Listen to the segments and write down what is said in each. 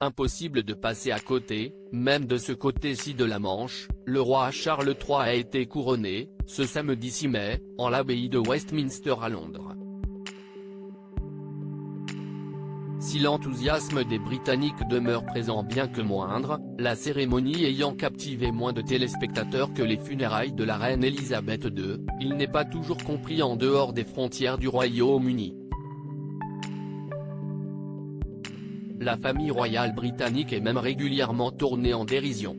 Impossible de passer à côté, même de ce côté-ci de la Manche, le roi Charles III a été couronné, ce samedi 6 mai, en l'abbaye de Westminster à Londres. Si l'enthousiasme des Britanniques demeure présent bien que moindre, la cérémonie ayant captivé moins de téléspectateurs que les funérailles de la reine Elisabeth II, il n'est pas toujours compris en dehors des frontières du Royaume-Uni. La famille royale britannique est même régulièrement tournée en dérision.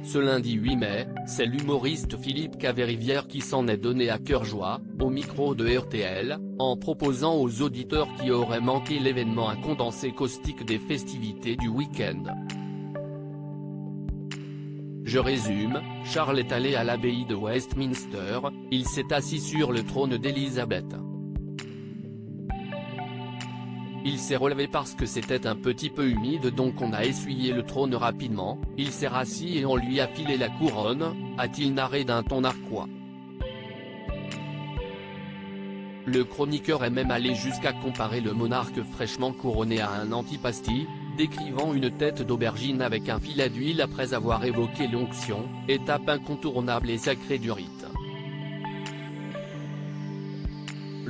Ce lundi 8 mai, c'est l'humoriste Philippe Caverivière qui s'en est donné à cœur joie, au micro de RTL, en proposant aux auditeurs qui auraient manqué l'événement un condensé caustique des festivités du week-end. Je résume, Charles est allé à l'abbaye de Westminster, il s'est assis sur le trône d'Élisabeth. Il s'est relevé parce que c'était un petit peu humide donc on a essuyé le trône rapidement, il s'est rassis et on lui a filé la couronne, a-t-il narré d'un ton narquois. Le chroniqueur est même allé jusqu'à comparer le monarque fraîchement couronné à un antipasti, décrivant une tête d'aubergine avec un filet d'huile après avoir évoqué l'onction, étape incontournable et sacrée du rite.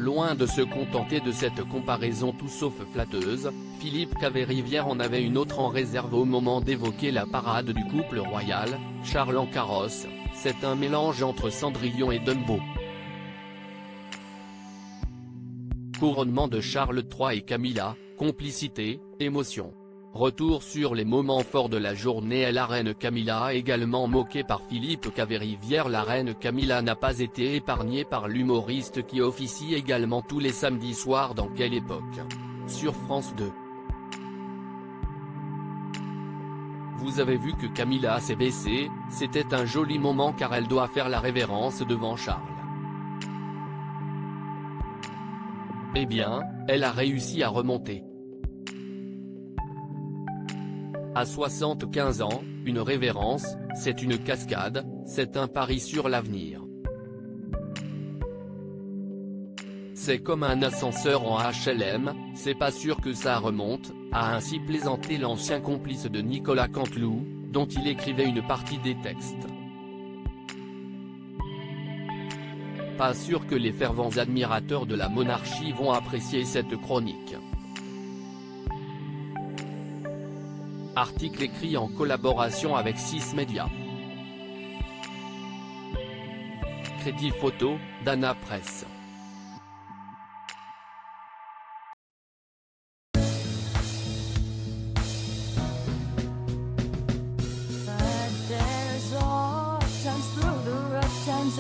Loin de se contenter de cette comparaison tout sauf flatteuse, Philippe Caverivière en avait une autre en réserve au moment d'évoquer la parade du couple royal, Charles en carrosse, c'est un mélange entre Cendrillon et Dumbo. Couronnement de Charles III et Camilla, complicité, émotion. Retour sur les moments forts de la journée et la reine Camilla également moquée par Philippe Caverivière. La reine Camilla n'a pas été épargnée par l'humoriste qui officie également tous les samedis soirs dans Quelle époque ? Sur France 2. Vous avez vu que Camilla s'est baissée, c'était un joli moment car elle doit faire la révérence devant Charles. Eh bien, elle a réussi à remonter. À 75 ans, une révérence, c'est une cascade, c'est un pari sur l'avenir. C'est comme un ascenseur en HLM, c'est pas sûr que ça remonte, a ainsi plaisanté l'ancien complice de Nicolas Canteloup, dont il écrivait une partie des textes. Pas sûr que les fervents admirateurs de la monarchie vont apprécier cette chronique. Article écrit en collaboration avec 6 médias. Crédit photo, Dana Presse. But there's all times through the rough times